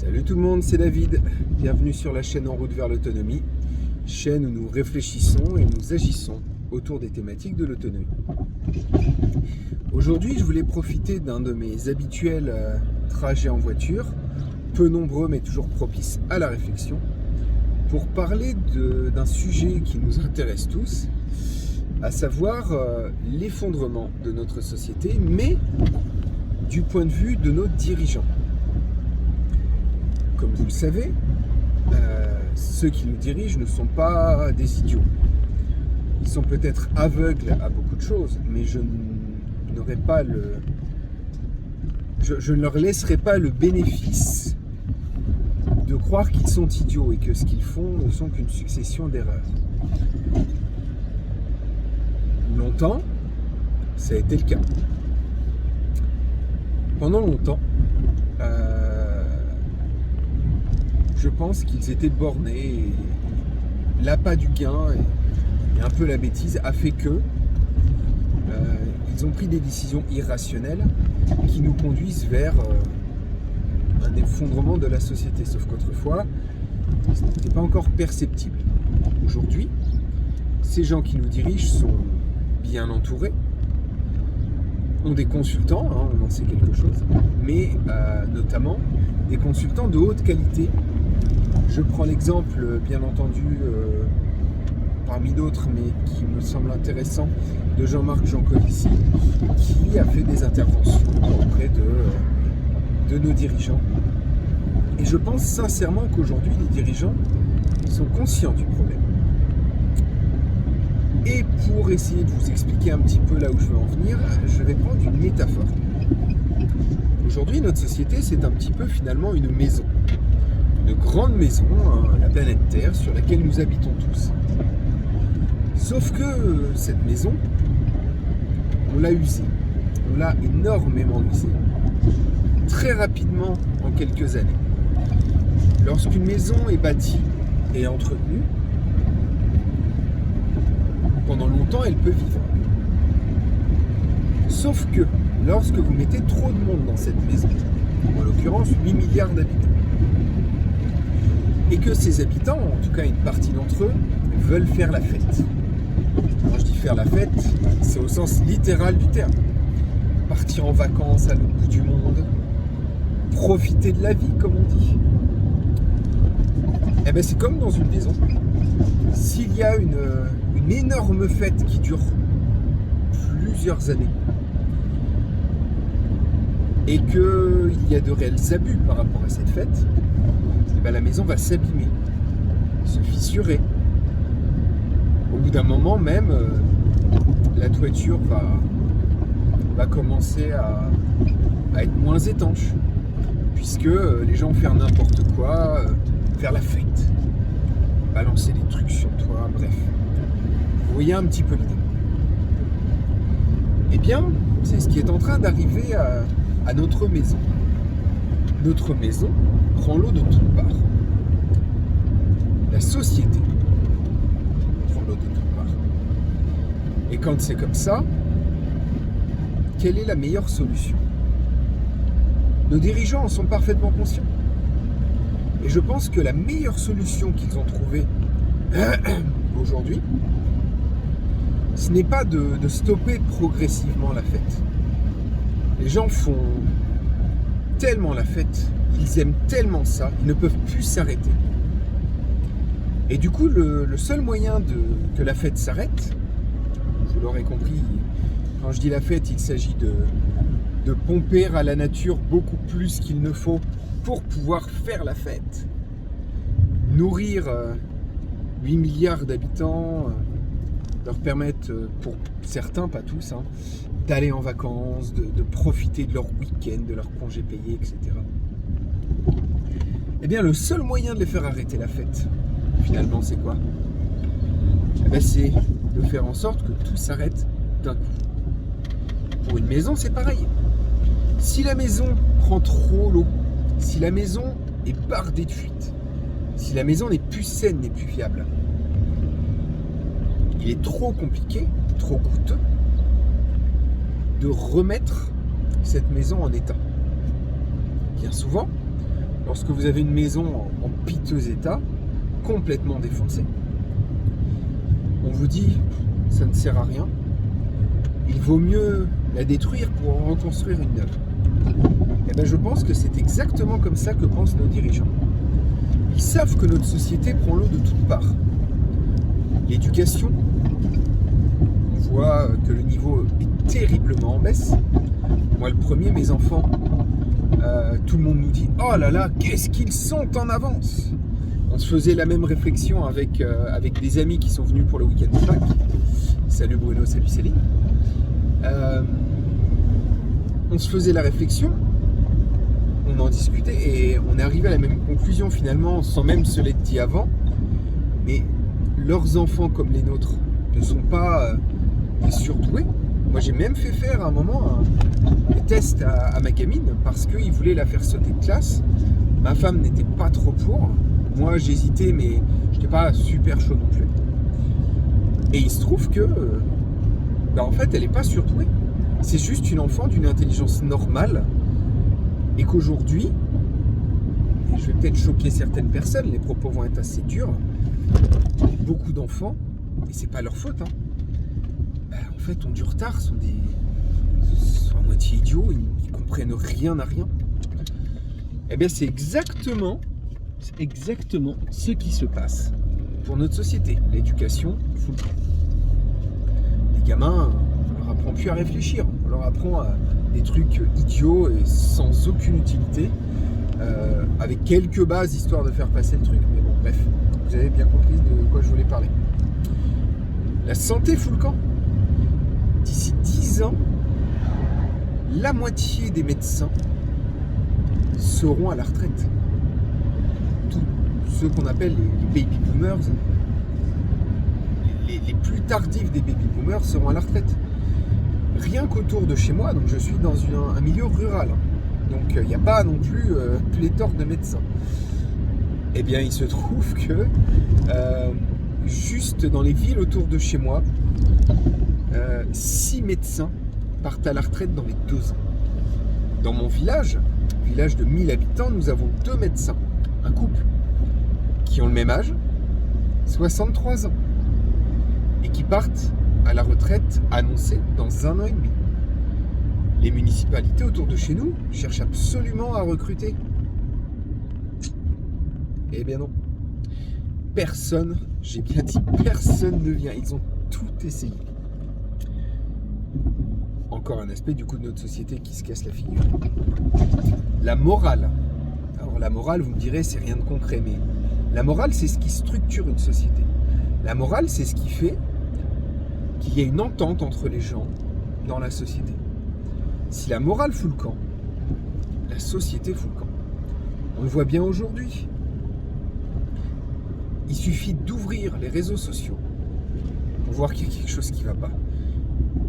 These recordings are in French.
Salut tout le monde, c'est David. Bienvenue sur la chaîne En route vers l'autonomie, chaîne où nous réfléchissons et nous agissons autour des thématiques de l'autonomie. Aujourd'hui, je voulais profiter d'un de mes habituels trajets en voiture, peu nombreux mais toujours propices à la réflexion, pour parler d'un sujet qui nous intéresse tous, à savoir l'effondrement de notre société, mais du point de vue de nos dirigeants. Comme vous le savez, ceux qui nous dirigent ne sont pas des idiots. Ils sont peut-être aveugles à beaucoup de choses, mais je ne leur laisserai pas le bénéfice de croire qu'ils sont idiots et que ce qu'ils font ne sont qu'une succession d'erreurs. Longtemps, ça a été le cas. Pendant longtemps, je pense qu'ils étaient bornés et l'appât du gain et un peu la bêtise a fait que ils ont pris des décisions irrationnelles qui nous conduisent vers un effondrement de la société. Sauf qu'autrefois, ce n'était pas encore perceptible. Aujourd'hui, ces gens qui nous dirigent sont bien entourés, ont des consultants, on en sait quelque chose, mais notamment des consultants de haute qualité. Je prends l'exemple, bien entendu, parmi d'autres, mais qui me semble intéressant, de Jean-Marc Jancovici, qui a fait des interventions auprès de nos dirigeants. Et je pense sincèrement qu'aujourd'hui, les dirigeants sont conscients du problème. Et pour essayer de vous expliquer un petit peu là où je veux en venir, je vais prendre une métaphore. Aujourd'hui, notre société, c'est un petit peu finalement une maison. Une grande maison, la planète Terre, sur laquelle nous habitons tous. Sauf que cette maison, on l'a usée. On l'a énormément usée. Très rapidement, en quelques années. Lorsqu'une maison est bâtie et entretenue, pendant longtemps, elle peut vivre. Sauf que, lorsque vous mettez trop de monde dans cette maison, en l'occurrence 8 milliards d'habitants, et que ces habitants, en tout cas une partie d'entre eux, veulent faire la fête. Quand je dis faire la fête, c'est au sens littéral du terme. Partir en vacances à l'autre bout du monde, profiter de la vie, comme on dit. Eh bien, c'est comme dans une maison. S'il y a une énorme fête qui dure plusieurs années et qu'il y a de réels abus par rapport à cette fête, eh bien, la maison va s'abîmer, se fissurer. Au bout d'un moment même, la toiture va commencer à être moins étanche, puisque les gens vont faire n'importe quoi, faire la fête, balancer des trucs sur toi, bref. Vous voyez un petit peu l'idée. Eh bien, c'est ce qui est en train d'arriver à notre maison. Notre maison prend l'eau de toutes parts. La société prend l'eau de toutes parts. Et quand c'est comme ça, quelle est la meilleure solution? Nos dirigeants en sont parfaitement conscients. Et je pense que la meilleure solution qu'ils ont trouvée aujourd'hui, ce n'est pas de stopper progressivement la fête. Les gens font tellement la fête, ils aiment tellement ça, ils ne peuvent plus s'arrêter. Et du coup, le seul moyen que la fête s'arrête, vous l'aurez compris, quand je dis la fête, il s'agit de pomper à la nature beaucoup plus qu'il ne faut pour pouvoir faire la fête. Nourrir 8 milliards d'habitants, leur permettre, pour certains, pas tous, d'aller en vacances, de profiter de leur week-end, de leurs congés payés, etc. Eh bien, le seul moyen de les faire arrêter la fête, finalement, c'est quoi? Eh bien, c'est de faire en sorte que tout s'arrête d'un coup. Pour une maison, c'est pareil. Si la maison prend trop l'eau, si la maison est bardée de fuite, si la maison n'est plus saine, n'est plus viable, il est trop compliqué, trop coûteux de remettre cette maison en état. Bien souvent, lorsque vous avez une maison en piteux état, complètement défoncée, on vous dit ça ne sert à rien, il vaut mieux la détruire pour en reconstruire une neuve. Eh bien, je pense que c'est exactement comme ça que pensent nos dirigeants. Ils savent que notre société prend l'eau de toutes parts. L'éducation, on voit que le niveau est terriblement en baisse. Moi, le premier, mes enfants, tout le monde nous dit « Oh là là, qu'est-ce qu'ils sont en avance !» On se faisait la même réflexion avec des amis qui sont venus pour le week-end de Pâques. Salut Bruno, salut Céline. On se faisait la réflexion, on en discutait et on est arrivé à la même conclusion finalement, sans même se l'être dit avant. Mais leurs enfants comme les nôtres ne sont pas des surdoués. Moi j'ai même fait faire à un moment des tests à ma gamine parce qu'ils voulaient la faire sauter de classe. Ma femme n'était pas trop pour. Moi j'hésitais mais je n'étais pas super chaud non plus. Et il se trouve que en fait elle n'est pas surdouée. C'est juste une enfant d'une intelligence normale et qu'aujourd'hui, et je vais peut-être choquer certaines personnes, les propos vont être assez durs, beaucoup d'enfants, et c'est pas leur faute, en fait ont du retard, sont à moitié idiots, ils comprennent rien à rien. Eh bien c'est exactement ce qui se passe pour notre société, l'éducation full temps. Les gamins, on leur apprend plus à réfléchir, on leur apprend des trucs idiots et sans aucune utilité, avec quelques bases histoire de faire passer le truc. Mais bon, bref, vous avez bien compris de quoi je voulais parler. La santé fout le camp. D'ici 10 ans, la moitié des médecins seront à la retraite. Tous ceux qu'on appelle les baby boomers, les plus tardifs des baby boomers seront à la retraite. Rien qu'autour de chez moi, donc je suis dans un milieu rural, donc il n'y a pas non plus pléthore de médecins. Eh bien, il se trouve que juste dans les villes autour de chez moi, 6 médecins partent à la retraite dans les 2 ans. Dans mon village de 1000 habitants, nous avons 2 médecins, un couple, qui ont le même âge, 63 ans, et qui partent à la retraite annoncée dans 1 an et demi. Les municipalités autour de chez nous cherchent absolument à recruter. Eh bien non. Personne, j'ai bien dit personne ne vient. Ils ont tout essayé. Encore un aspect du coup de notre société qui se casse la figure. La morale. Alors la morale, vous me direz, c'est rien de concret, mais la morale, c'est ce qui structure une société. La morale, c'est ce qui fait qu'il y a une entente entre les gens dans la société. Si la morale fout le camp, la société fout le camp. On le voit bien aujourd'hui. Il suffit d'ouvrir les réseaux sociaux pour voir qu'il y a quelque chose qui ne va pas.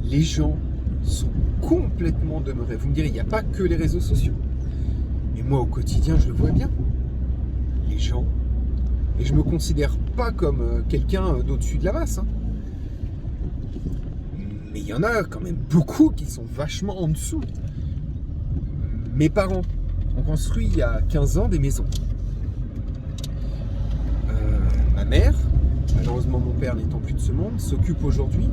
Les gens sont complètement demeurés. Vous me direz, il n'y a pas que les réseaux sociaux. Mais moi, au quotidien, je le vois bien. Les gens, et je ne me considère pas comme quelqu'un d'au-dessus de la masse, mais il y en a quand même beaucoup qui sont vachement en dessous. Mes parents ont construit il y a 15 ans des maisons. Ma mère, malheureusement mon père n'étant plus de ce monde, s'occupe aujourd'hui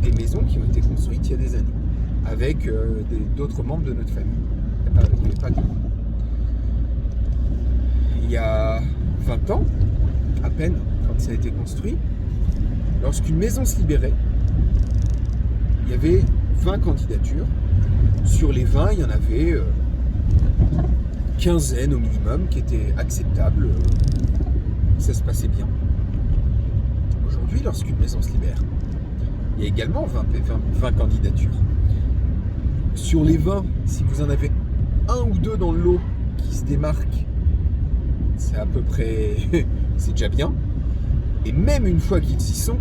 des maisons qui ont été construites il y a des années, avec d'autres membres de notre famille. Il n'y avait pas que moi. Il y a 20 ans, à peine, quand ça a été construit, lorsqu'une maison se libérait, il y avait 20 candidatures. Sur les 20, il y en avait quinzaine au minimum qui étaient acceptables. Ça se passait bien. Aujourd'hui, lorsqu'une maison se libère, il y a également 20 candidatures. Sur les 20, si vous en avez un ou deux dans le lot qui se démarquent, c'est à peu près... c'est déjà bien. Et même une fois qu'ils y sont,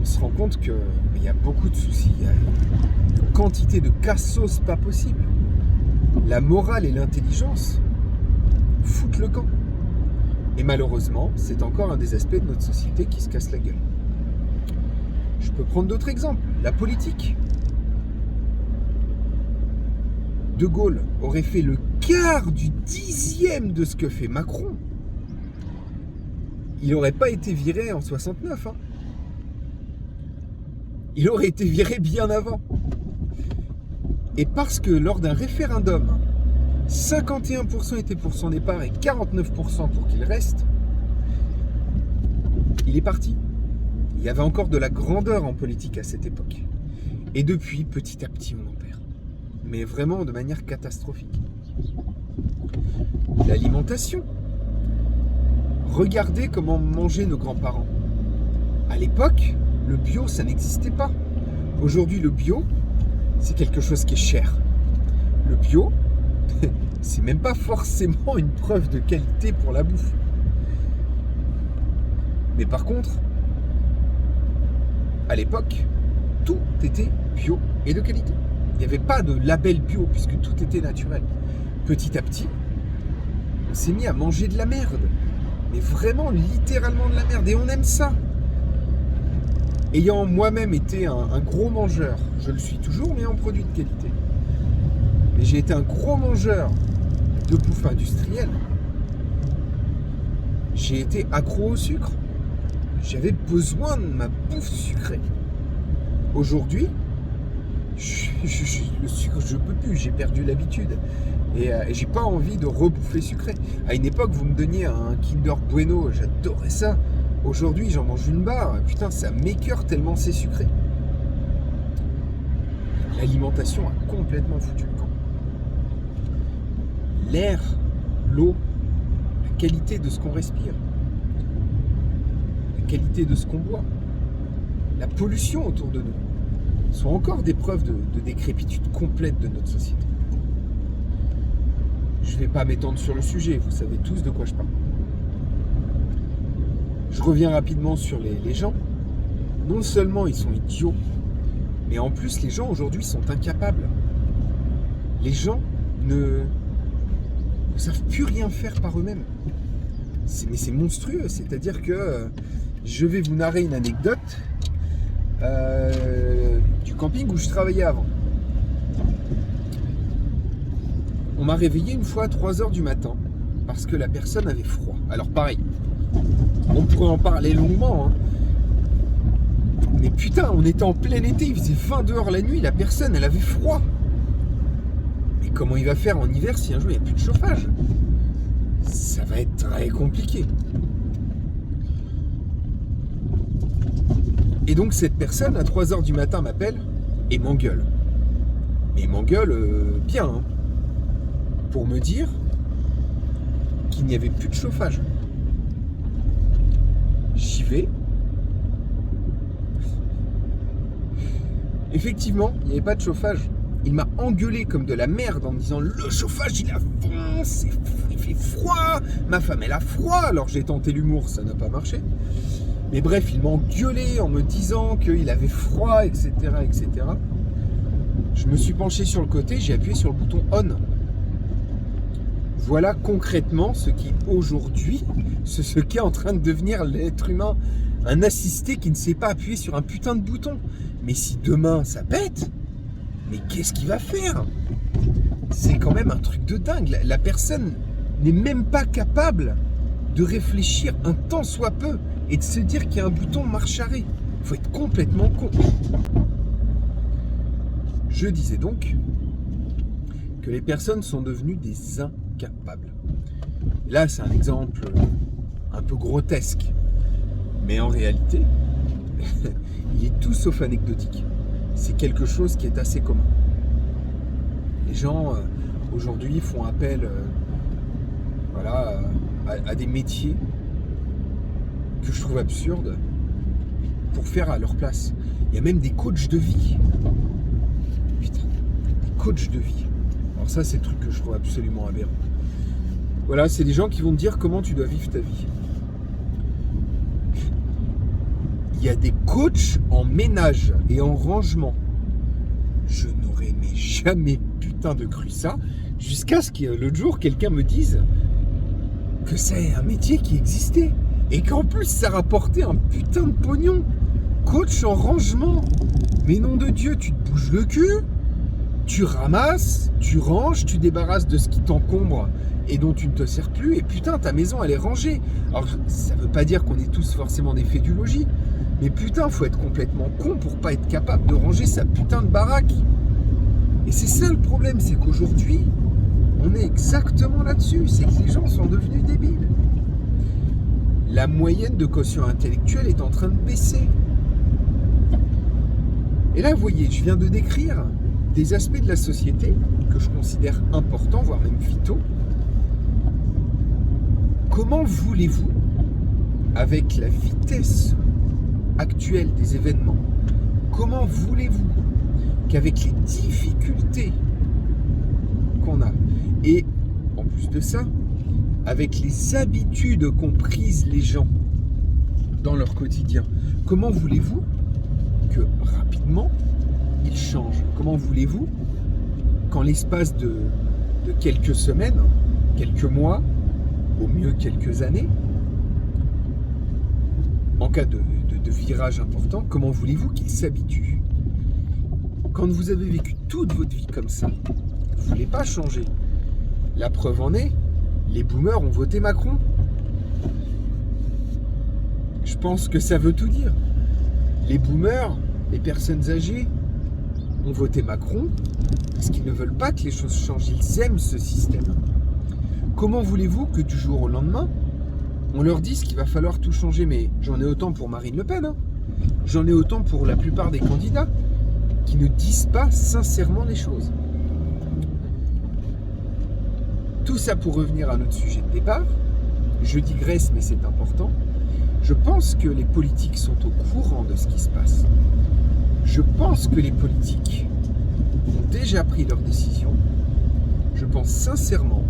on se rend compte qu'il y a beaucoup de soucis. Il y a une quantité de cassos pas possible. La morale et l'intelligence foutent le camp. Et malheureusement, c'est encore un des aspects de notre société qui se casse la gueule. Je peux prendre d'autres exemples. La politique. De Gaulle aurait fait le quart du 10e de ce que fait Macron, il n'aurait pas été viré en 69. Hein. Il aurait été viré bien avant. Et parce que lors d'un référendum, 51% étaient pour son départ et 49% pour qu'il reste, il est parti. Il y avait encore de la grandeur en politique à cette époque. Et depuis, petit à petit, on en perd. Mais vraiment de manière catastrophique. L'alimentation. Regardez comment mangeaient nos grands-parents. À l'époque, le bio, ça n'existait pas. Aujourd'hui, le bio, c'est quelque chose qui est cher. Le bio, c'est même pas forcément une preuve de qualité pour la bouffe. Mais par contre, à l'époque, tout était bio et de qualité. Il n'y avait pas de label bio puisque tout était naturel. Petit à petit, on s'est mis à manger de la merde. Mais vraiment, littéralement de la merde. Et on aime ça. Ayant moi-même été un gros mangeur, je le suis toujours, mais en produits de qualité. Mais j'ai été un gros mangeur de bouffe industrielle. J'ai été accro au sucre. J'avais besoin de ma bouffe sucrée. Aujourd'hui, le sucre, je ne peux plus, j'ai perdu l'habitude. Et j'ai pas envie de rebouffer sucré. À une époque, vous me donniez un Kinder Bueno, j'adorais ça. Aujourd'hui, j'en mange une barre. Putain, ça m'écœure tellement c'est sucré. L'alimentation a complètement foutu le camp. L'air, l'eau, la qualité de ce qu'on respire, la qualité de ce qu'on boit, la pollution autour de nous sont encore des preuves de décrépitude complète de notre société. Je ne vais pas m'étendre sur le sujet, vous savez tous de quoi je parle. Je reviens rapidement sur les gens. Non seulement ils sont idiots, mais en plus les gens aujourd'hui sont incapables. Les gens ne savent plus rien faire par eux-mêmes. Mais c'est monstrueux, c'est-à-dire que je vais vous narrer une anecdote du camping où je travaillais avant. On m'a réveillé une fois à 3h du matin parce que la personne avait froid. Alors pareil, on pourrait en parler longuement, hein. Mais putain, on était en plein été, il faisait 20 dehors la nuit, la personne, elle avait froid. Mais comment il va faire en hiver si un jour il n'y a plus de chauffage? Ça va être très compliqué. Et donc cette personne, à 3h du matin, m'appelle et m'engueule. Et m'engueule bien, hein, pour me dire qu'il n'y avait plus de chauffage. J'y vais. Effectivement, il n'y avait pas de chauffage. Il m'a engueulé comme de la merde en me disant « Le chauffage, il avance, il fait froid, ma femme, elle a froid !» Alors j'ai tenté l'humour, ça n'a pas marché. Mais bref, il m'a engueulé en me disant qu'il avait froid, etc., etc. Je me suis penché sur le côté, j'ai appuyé sur le bouton « On ». Voilà concrètement ce qui aujourd'hui, ce qu'est en train de devenir l'être humain, un assisté qui ne sait pas appuyer sur un putain de bouton. Mais si demain ça pète, mais qu'est-ce qu'il va faire? C'est quand même un truc de dingue. La personne n'est même pas capable de réfléchir un tant soit peu et de se dire qu'il y a un bouton marche arrêt. Il faut être complètement con. Je disais donc que les personnes sont devenues des incapables. Là, c'est un exemple un peu grotesque, mais en réalité, il est tout sauf anecdotique. C'est quelque chose qui est assez commun. Les gens, aujourd'hui, font appel à des métiers que je trouve absurdes pour faire à leur place. Il y a même des coachs de vie. Putain, des coachs de vie. Alors ça, c'est le truc que je trouve absolument aberrant. Voilà, c'est des gens qui vont te dire comment tu dois vivre ta vie. Il y a des coachs en ménage et en rangement. Je n'aurais jamais putain de cru ça, jusqu'à ce que l'autre jour, quelqu'un me dise que c'est un métier qui existait. Et qu'en plus, ça rapportait un putain de pognon. Coach en rangement. Mais nom de Dieu, tu te bouges le cul? tu ramasses, tu ranges, tu débarrasses de ce qui t'encombre et dont tu ne te sers plus, et putain, ta maison, elle est rangée. Alors, ça veut pas dire qu'on est tous forcément des faits du logis, mais putain, faut être complètement con pour pas être capable de ranger sa putain de baraque. Et c'est ça le problème, c'est qu'aujourd'hui, on est exactement là-dessus, c'est que les gens sont devenus débiles. La moyenne de quotient intellectuel est en train de baisser. Et là, vous voyez, je viens de décrire des aspects de la société que je considère importants, voire même vitaux. Comment voulez-vous, avec la vitesse actuelle des événements, comment voulez-vous qu'avec les difficultés qu'on a, et en plus de ça, avec les habitudes qu'ont prises les gens dans leur quotidien, comment voulez-vous que rapidement ils changent? Comment voulez-vous qu'en l'espace de quelques semaines, quelques mois, au mieux quelques années, en cas de virage important, comment voulez-vous qu'ils s'habituent? Quand vous avez vécu toute votre vie comme ça, vous ne voulez pas changer. La preuve en est, les boomers ont voté Macron. Je pense que ça veut tout dire. Les boomers, les personnes âgées, ont voté Macron parce qu'ils ne veulent pas que les choses changent. Ils aiment ce système. Comment voulez-vous que du jour au lendemain, on leur dise qu'il va falloir tout changer? Mais j'en ai autant pour Marine Le Pen. Hein. J'en ai autant pour la plupart des candidats qui ne disent pas sincèrement les choses. Tout ça pour revenir à notre sujet de départ. Je digresse, mais c'est important. Je pense que les politiques sont au courant de ce qui se passe. Je pense que les politiques ont déjà pris leurs décisions. Je pense sincèrement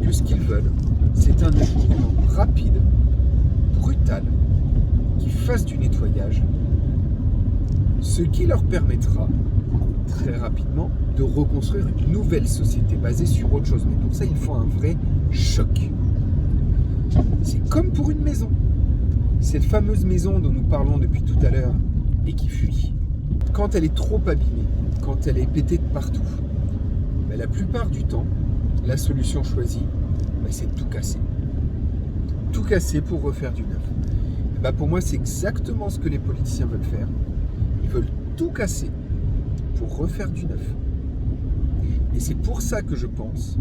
que ce qu'ils veulent, c'est un effondrement rapide, brutal, qui fasse du nettoyage, ce qui leur permettra très rapidement de reconstruire une nouvelle société basée sur autre chose. Mais pour ça, il faut un vrai choc. C'est comme pour une maison. Cette fameuse maison dont nous parlons depuis tout à l'heure et qui fuit, quand elle est trop abîmée, quand elle est pétée de partout, ben la plupart du temps, la solution choisie, ben c'est de tout casser. Tout casser pour refaire du neuf. Ben pour moi, c'est exactement ce que les politiciens veulent faire. Ils veulent tout casser pour refaire du neuf. Et c'est pour ça que je pense,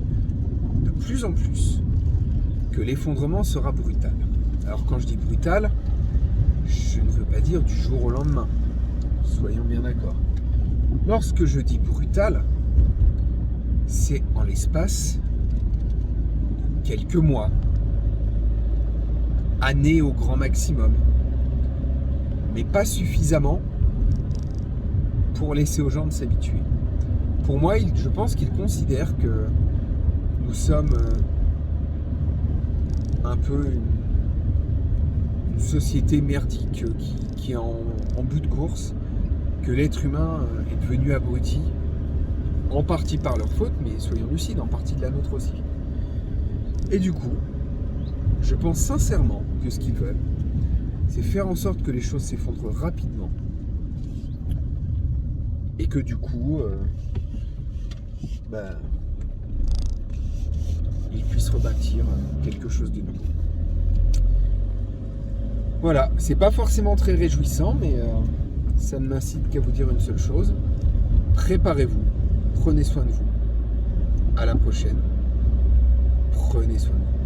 de plus en plus, que l'effondrement sera brutal. Alors quand je dis brutal, je ne veux pas dire du jour au lendemain. Soyons bien d'accord. Lorsque je dis brutal, c'est en l'espace de quelques mois, années au grand maximum, mais pas suffisamment pour laisser aux gens de s'habituer. Pour moi, je pense qu'ils considèrent que nous sommes un peu une société merdique qui est en bout de course, que l'être humain est devenu abruti, en partie par leur faute, mais soyons lucides, en partie de la nôtre aussi. Et du coup, je pense sincèrement que ce qu'ils veulent, c'est faire en sorte que les choses s'effondrent rapidement, et que du coup, ils puissent rebâtir quelque chose de nouveau. Voilà, c'est pas forcément très réjouissant, mais ça ne m'incite qu'à vous dire une seule chose. Préparez-vous, prenez soin de vous. À la prochaine. Prenez soin de vous.